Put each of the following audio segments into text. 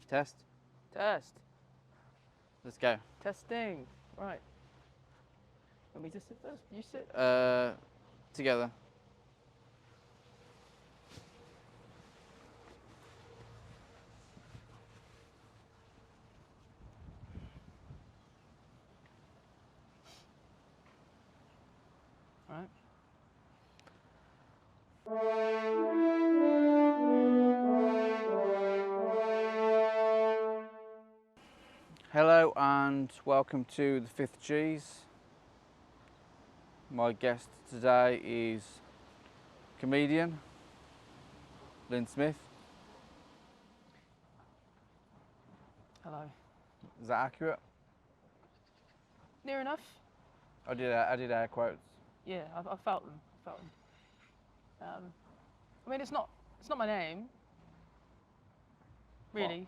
Test. Test. Let's go. Testing. Right. Want me to sit first? You sit. Together. Right. Hello and welcome to the Fifth G's. My guest today is comedian Lin Smith. Hello. Is that accurate? Near enough. I did air quotes. Yeah, I felt them. I mean, it's not my name. Really.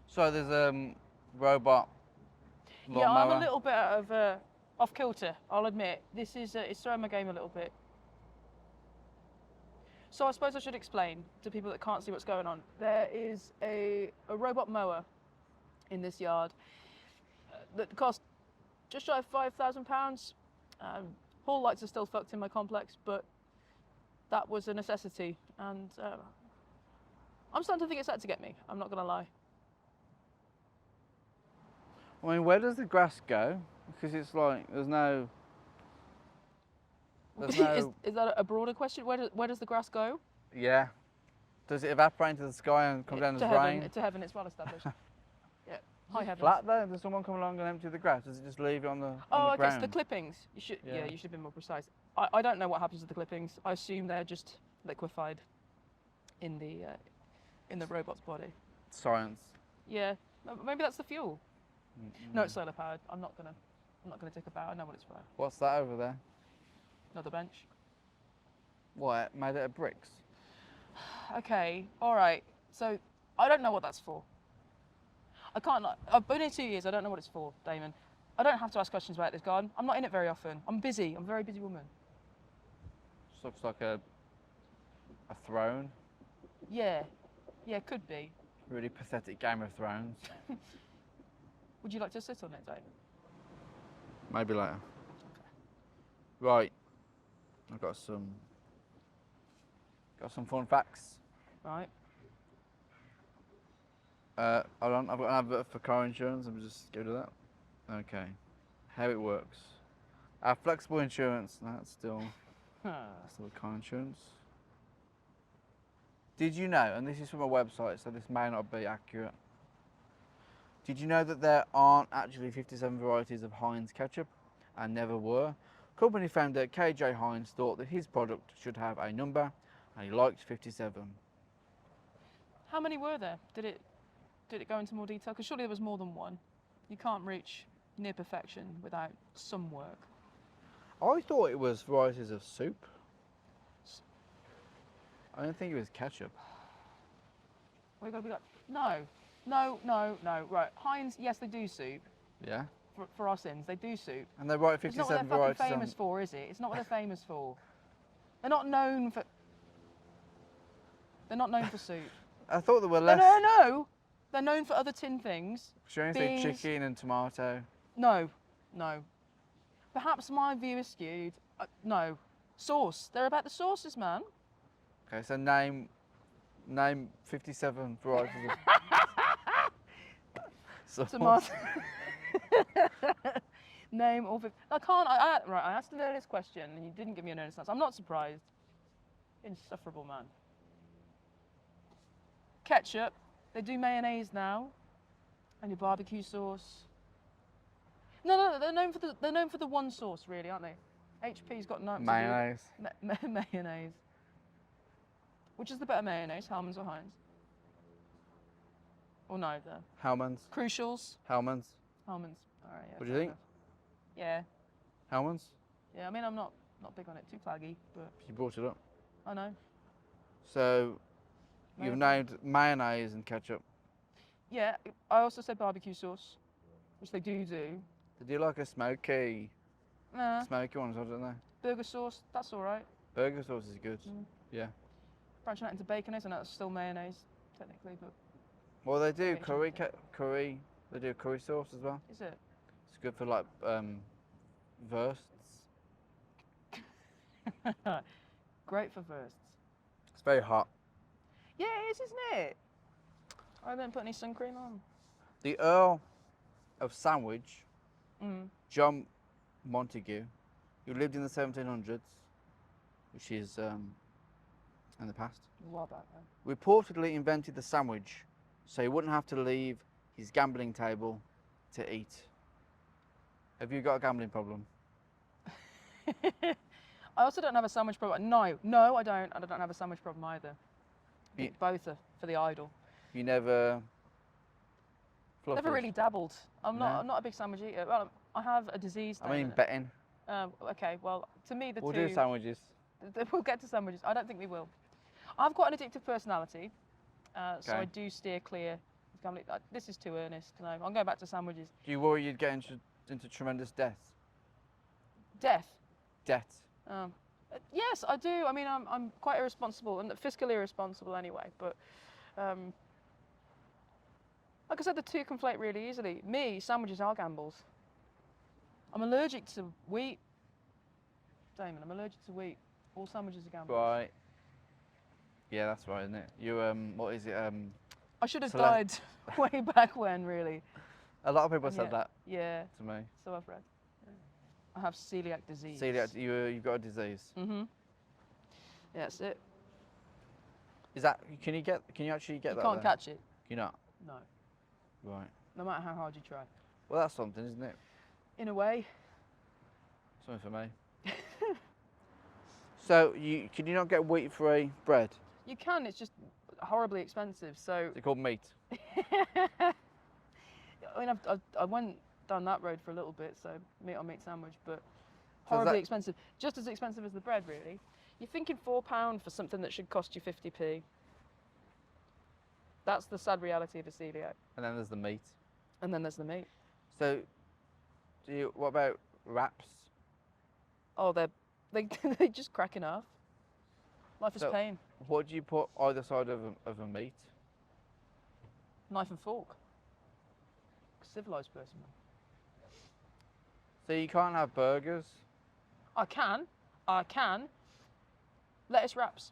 So there's robot Yeah, I'm a lawnmower. little bit out of off kilter. I'll admit. This is it's throwing my game a little bit. So I suppose I should explain to people that can't see what's going on. There is a robot mower in this yard that cost just shy of £5,000. Hall lights are still fucked in my complex, but that was a necessity, and I'm starting to think it's out to get me. I'm not gonna lie. I mean, where does the grass go? Because it's like there's no. Is that a broader question? Where does the grass go? Yeah. Does it evaporate into the sky and come down as rain? To heaven, it's well established. Yeah, high heavens. Flat though? Does someone come along and empty the grass? Does it just leave it on the Oh, the okay. ground? So the clippings. You should. Yeah. Yeah, you should have been more precise. I don't know what happens to the clippings. I assume they're just liquefied in the robot's body. Science. Yeah, maybe that's the fuel. No, it's solar powered. I'm not gonna dick about. I know what it's for. What's that over there? Another bench. What? Made out of bricks? Okay, all right. So I don't know what that's for. I can't. I've been here 2 years. I don't know what it's for, Damon. I don't have to ask questions about this garden. I'm not in it very often. I'm busy. I'm a very busy woman. Just looks like a throne. Yeah, could be. Really pathetic Game of Thrones. Would you like to sit on it, Damon? Maybe later. Right. I've got some fun facts. Right. Hold on, I've got an advert for car insurance. Let me just go to that. Okay. How it works. Our flexible insurance. That's still car insurance. Did you know, and this is from a website, so this may not be accurate. Did you know that there aren't actually 57 varieties of Heinz ketchup, and never were? Company founder KJ Heinz thought that his product should have a number, and he liked 57. How many were there? Did it go into more detail? Because surely there was more than one. You can't reach near perfection without some work. I thought it was varieties of soup. I didn't think it was ketchup. We got to be like, no. Right, Heinz, yes, they do soup. Yeah. For our sins, they do soup. And they write It's 57 not what they're varieties fucking famous for, is it? It's not what they're famous for. They're not known for. They're not known for soup. I thought there were less. No. They're known for other tin things. Should I say chicken and tomato? No. Perhaps my view is skewed. No. Sauce. They're about the sauces, man. Okay, so name 57 varieties of sauce. Tomato. Name all 50. I can't. Right, I asked an earnest question and you didn't give me an earnest answer. I'm not surprised. Insufferable man. Ketchup. They do mayonnaise now, and your barbecue sauce. No, they're known for the one sauce, really, aren't they? HP's got nuts. Mayonnaise. Mayonnaise. Which is the better mayonnaise, Hellmann's or Heinz? Or neither? Hellmann's. Crucials. Hellmann's. Hellmann's. All right. Yeah, What do you think? Yeah. Hellmann's? Yeah. I mean, I'm not big on it. Too claggy, but. You brought it up. I know. So, you've named mayonnaise and ketchup. Yeah. I also said barbecue sauce, which they do. They do like a smoky Nah. one, don't they? Burger sauce. That's all right. Burger sauce is good. Yeah. Branching out into baconaise, I know it's still mayonnaise, technically, but. Well, they do variations of curry. They do curry sauce as well. Is it? It's good for like wursts. Great for bursts. It's very hot. Yeah, it is, isn't it? I didn't put any sun cream on. The Earl of Sandwich, Mm. John Montague, who lived in the 1700s, which is in the past, A while back then. reportedly invented the sandwich so he wouldn't have to leave his gambling table to eat. Have you got a gambling problem? I also don't have a sandwich problem. No, I don't. I don't have a sandwich problem either. I think both are for the idol. You never fluffed Never it? really dabbled. I'm No? not a big sandwich eater. Well, I have a disease. I mean, Damon. betting. Okay, well, to me the We'll two. do sandwiches. We'll get to sandwiches. I don't think we will. I've got an addictive personality, so Okay. I do steer clear of gambling. This is too earnest. No, I'm going back to sandwiches. Do you worry you'd get into tremendous debt? Death. Debt. Yes, I do. I mean, I'm quite irresponsible and fiscally irresponsible anyway. But like I said, the two conflate really easily. Me, sandwiches are gambles. I'm allergic to wheat. Damon, I'm allergic to wheat. All sandwiches are gambles. Right. Yeah, that's right, isn't it? You what is it? I should have So died way back when, really. A lot of people And said yet- that Yeah, to me. so I've read. Yeah. I have celiac disease. Celiac, you've got a disease. Mm-hmm. Yeah, that's it. Is that? Can you actually get You that? can't then? catch it. Can you not? No. Right. No matter how hard you try. Well, that's something, isn't it? In a way. Something for me. So can you not get wheat-free bread? You can, it's just horribly expensive. So, Is it called meat? I mean, I went down that road for a little bit, so meat on meat sandwich, but horribly that- expensive. Just as expensive as the bread, really. You're thinking £4 for something that should cost you 50p. That's the sad reality of a celiac. And then there's the meat. And then there's the meat. So, what about wraps? Oh, they're just cracking off. Life is So- pain. What do you put either side of a meat? Knife and fork. Civilised person. So you can't have burgers. I can. Lettuce wraps.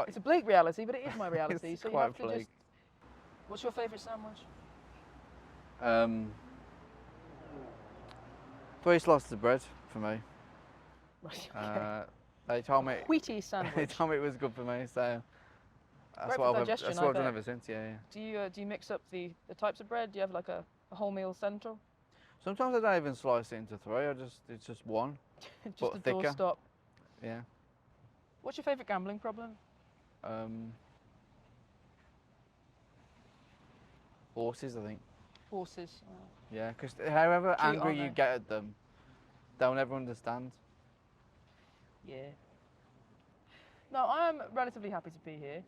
It's a bleak reality, but it is my reality. It's so you quite have to bleak. just. What's your favourite sandwich? 3 slices of bread for me. Right. Okay. They told me Wheaty they sandwich. told me it was good for me, so that's Great what for I've digestion, that's I what I've done bet. ever since. Yeah, yeah. Do you mix up the types of bread? Do you have like a wholemeal central? Sometimes I don't even slice it into 3. It's just one. Just But a thicker. doorstop. Yeah. What's your favourite gambling problem? Horses, I think. Horses. Oh. Yeah, because however Cute, angry aren't you they? get at them, they'll never understand. Yeah. No, I am relatively happy to be here.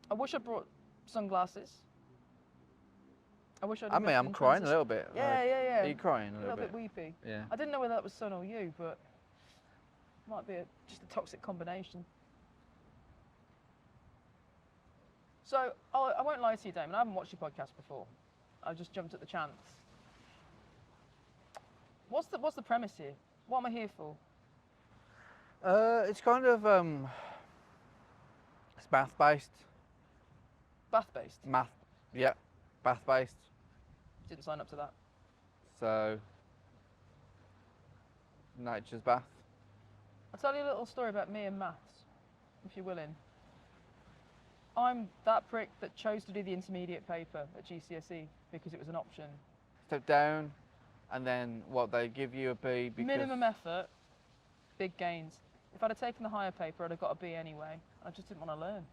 I wish I brought sunglasses. I wish I'd. I mean, invested I'm in crying a transis- little bit. Yeah, like, yeah, yeah. Are you crying a A little little bit? bit weepy. Yeah. I didn't know whether that was Sun or you, but might be just a toxic combination. So I won't lie to you, Damon. I haven't watched your podcast before. I just jumped at the chance. What's the premise here? What am I here for? It's kind of it's math based. Bath based. Math, yeah, math based. Didn't sign up to that. So nature's bath. I'll tell you a little story about me and maths, if you're willing. I'm that prick that chose to do the intermediate paper at GCSE because it was an option. Step down, and then what they give you a B because Minimum effort, big gains. If I'd have taken the higher paper, I'd have got a B anyway. I just didn't want to learn.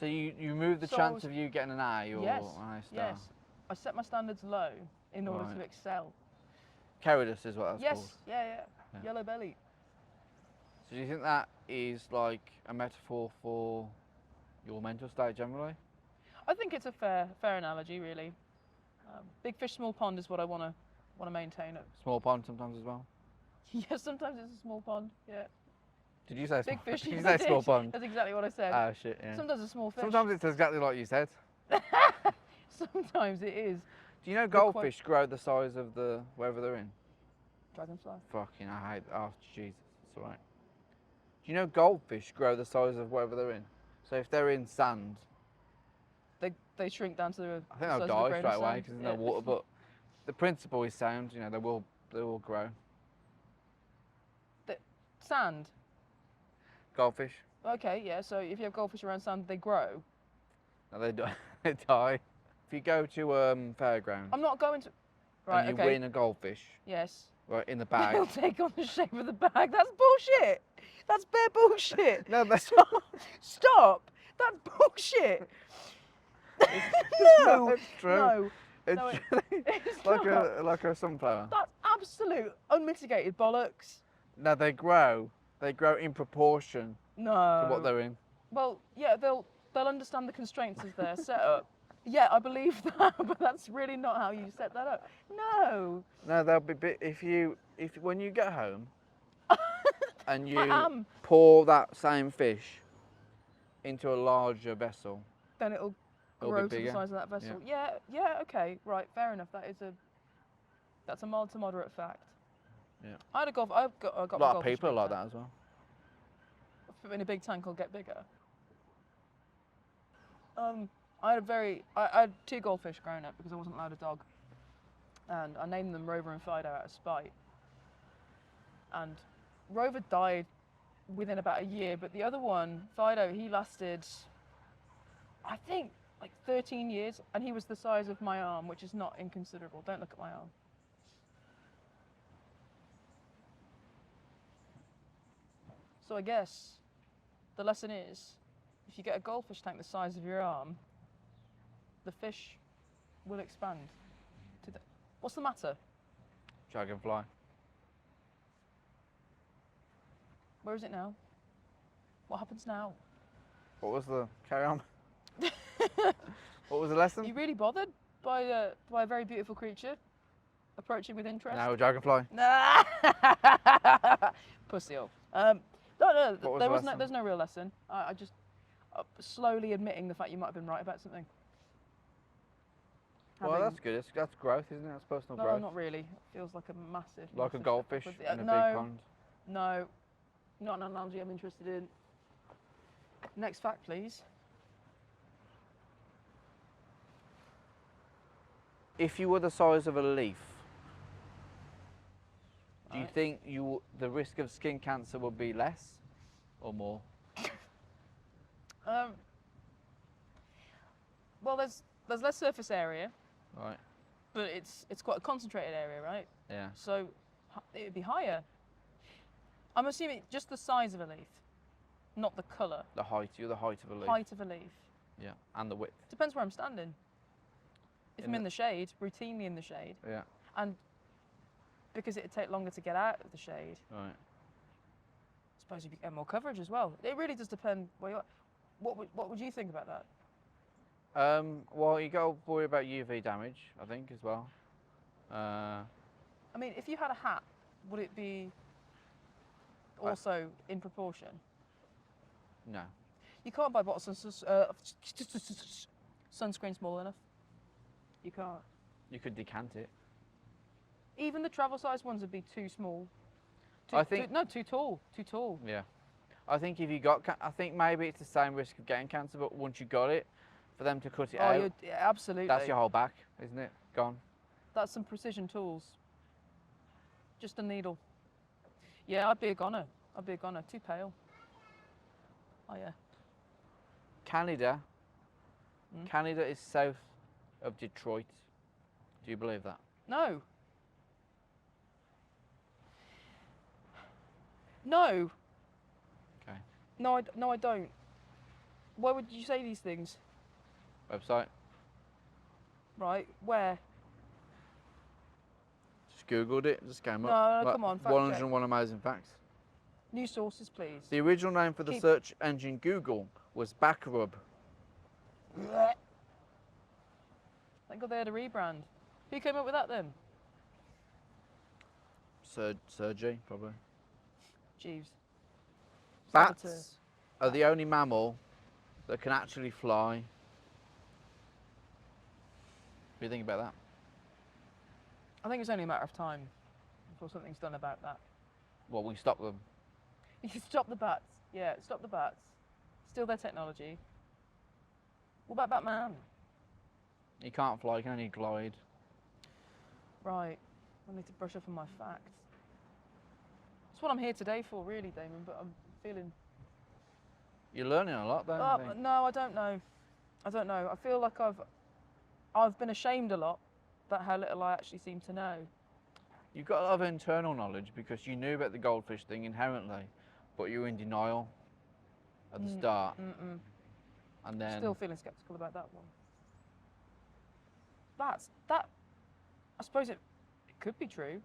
So you remove the So I chance was- of you getting an A or Yes, an A star. yes. I set my standards low in order Right. to excel. Cowardice is what that's Yes, called. yeah. Yeah. Yellow belly. So do you think that is like a metaphor for your mental state generally? I think it's a fair analogy, really. Big fish, small pond is what I want to maintain. Small pond sometimes as well. Yeah, sometimes it's a small pond. Yeah. Did you say small? Big fish. Did you yes, say I did. small pond? That's exactly what I said. Oh shit, yeah. Sometimes a small fish. Sometimes it's exactly like you said. Sometimes it is. Do you know quite- goldfish grow the size of the wherever they're in? Dragonfly. Fucking, I hate. Oh Jesus, it's alright. Do you know goldfish grow the size of wherever they're in? So if they're in sand, They shrink down to the I think size they'll of a die grain straight of away sand. because there's no water. But the principle is sound. You know, they will grow. Sand. Goldfish, Okay, yeah. So if you have goldfish around sand, they grow. no, they die. They die. If you go to fairground I'm not going to. Right. and you Okay. win a goldfish, Yes. right in the They'll bag. take on the shape of the bag. That's bullshit. That's bare bullshit. No, that's Stop. Stop. That's bullshit. no, it's true. No. It's No, it's like not. like a sunflower. That's absolute unmitigated bollocks. No, they grow. They grow in proportion No. to what they're in. Well, yeah, they'll understand the constraints of their setup. Yeah, I believe that, but that's really not how you set that up. No. No, they'll be if when you get home and you I am. pour that same fish into a larger vessel. Then it'll It'll be grow to the bigger, size of that vessel. Yeah, okay, right, fair enough. That's a mild to moderate fact. Yeah. I got A my lot of goldfish people are big like tank. that as well. In a big tank, I'll get bigger. I had two goldfish growing up because I wasn't allowed a dog, and I named them Rover and Fido out of spite. And Rover died within about a year, but the other one, Fido, he lasted, I think, like 13 years, and he was the size of my arm, which is not inconsiderable. Don't look at my arm. So I guess the lesson is, if you get a goldfish tank the size of your arm, the fish will expand. What's the matter? Dragonfly. Where is it now? What happens now? What was the carry on? What was the lesson? You really bothered by a very beautiful creature approaching with interest? No, dragonfly. Nah. Pussy off. No, What was there the was lesson? there's no real lesson. I just slowly admitting the fact you might have been right about something. Well, Having- that's good. That's growth, isn't it? That's personal No, growth. not really. It feels like a massive. Like a massive goldfish step in backwards. a No, big pond. no, not an analogy I'm interested in. Next fact, please. If you were the size of a leaf, do you Right. think the risk of skin cancer would be less or more? Well, there's less surface area, Right. but it's quite a concentrated area, right? Yeah. So it would be higher. I'm assuming just the size of a leaf, not the colour. The height. You're the height of a leaf. Height of a leaf. Yeah. And the width. Depends where I'm standing. If I'm in the shade, routinely in the shade, Yeah. and because it'd take longer to get out of the shade, Right. I suppose you get more coverage as well. It really does depend where you are. What would you think about that? Well, you got to worry about UV damage, I think, as well. I mean, if you had a hat, would it be also in proportion? No. You can't buy bottles of sunscreen small enough. You can't. You could decant it. Even the travel size ones would be too small. I think- Too tall. Too tall. Yeah. I think if you got, I think maybe it's the same risk of getting cancer, but once you got it, for them to cut it Oh, out, yeah, absolutely. that's your whole back, isn't it? Gone. That's some precision tools. Just a needle. Yeah, I'd be a goner. Too pale. Oh yeah. Canada. Mm. Canada is south of Detroit. Do you believe that? No. No. Okay. No, I don't. Why would you say these things? Website. Right, where? Just googled it. Just came No, up. no, come on, fact check. 101 amazing facts. News sources, please. The original name for the Keep- search engine Google was Backrub. Thank God they had a rebrand. Who came up with that then? Sergey, probably. Jeeves. Saboteur. Bats are the only mammal that can actually fly. What do you think about that? I think it's only a matter of time before something's done about that. Well, we stop them. You stop the bats. Yeah, stop the bats. Steal their technology. What about Batman? He can't fly, he can only glide. Right. I need to brush up on my facts. That's what I'm here today for, really, Damon, but I'm feeling... You're learning a lot, though. I think. No, I don't know. I don't know. I feel like I've been ashamed a lot about how little I actually seem to know. You've got a lot of internal knowledge because you knew about the goldfish thing inherently, but you were in denial at the start. And then... Still feeling sceptical about that one. That... I suppose it could be true.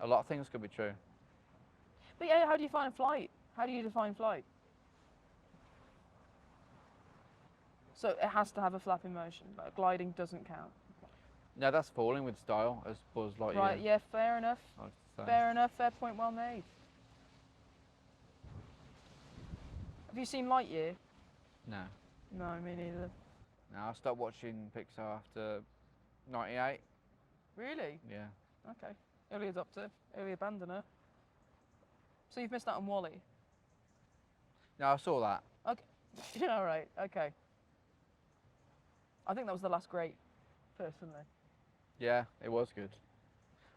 A lot of things could be true. But yeah, how do you find flight? How do you define flight? So it has to have a flapping motion, like gliding doesn't count. No, that's falling with style, as Buzz Lightyear. Right, yeah, fair enough. likes to say. Fair enough, fair point well made. Have you seen Lightyear? No. No, me neither. No, I stopped watching Pixar after 98. Really? Yeah. Okay. Early adopter, early abandoner. So you've missed out on Wall-E? No, I saw that. Okay. All right, okay. I think that was the last great, personally. Yeah, it was good.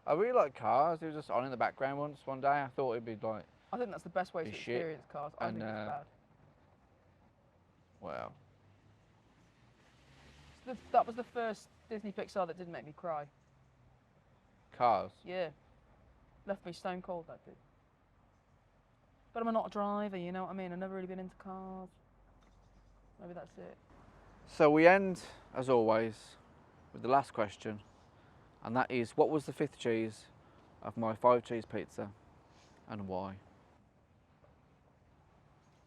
I really like Cars. It was just on in the background one day. I thought it'd be like, I think that's the best way to It's shit. experience Cars. I And, think it's bad. well, That was the first Disney Pixar that didn't make me cry. Cars. Yeah. Left me stone cold, that did. But I'm not a driver, you know what I mean? I've never really been into cars. Maybe that's it. So we end, as always, with the last question, and that is, what was the fifth cheese of my 5-cheese pizza, and why?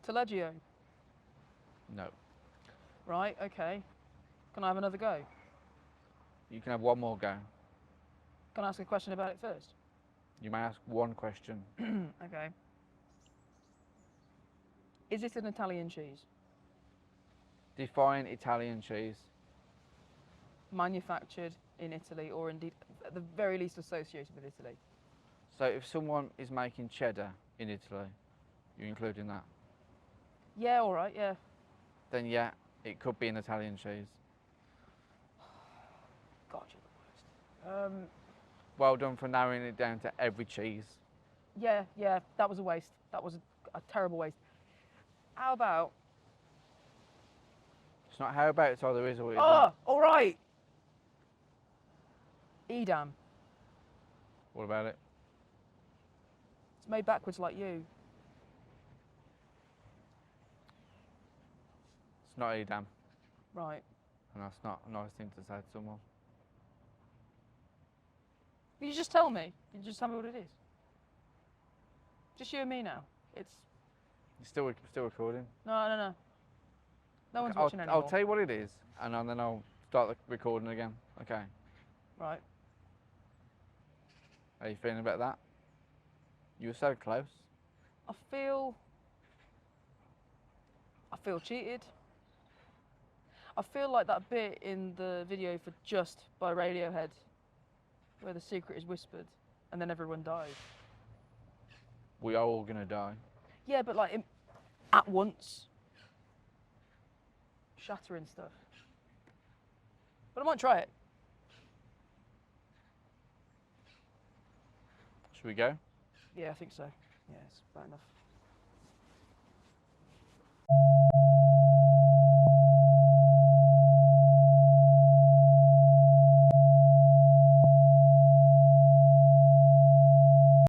Taleggio. No. Right, okay. Can I have another go? You can have one more go. Can I ask a question about it first? You may ask one question. Okay. Is it an Italian cheese? Define Italian cheese. Manufactured in Italy, or indeed, at the very least, associated with Italy? So if someone is making cheddar in Italy, you're including that? Yeah, all right, yeah. Then yeah, it could be an Italian cheese. God, you're the worst. Well done for narrowing it down to every cheese. Yeah, that was a waste. That was a terrible waste. How about... It's not how about, it's either is or it isn't. Oh, all right. Edam. What about it? It's made backwards like you. It's not Edam, Right. and that's not a nice thing to say to someone. You just tell me. You just tell me what it is. Just you and me now. It's... It's still recording. No. No one's watching anymore. I'll tell you what it is, and then I'll start the recording again. Okay. Right. How are you feeling about that? You were so close. I feel cheated. I feel like that bit in the video for Just by Radiohead, where the secret is whispered, and then everyone dies. We are all gonna die. Yeah, but like at once. Shattering stuff. But I might try it. Should we go? Yeah, I think so. Yeah, it's about enough.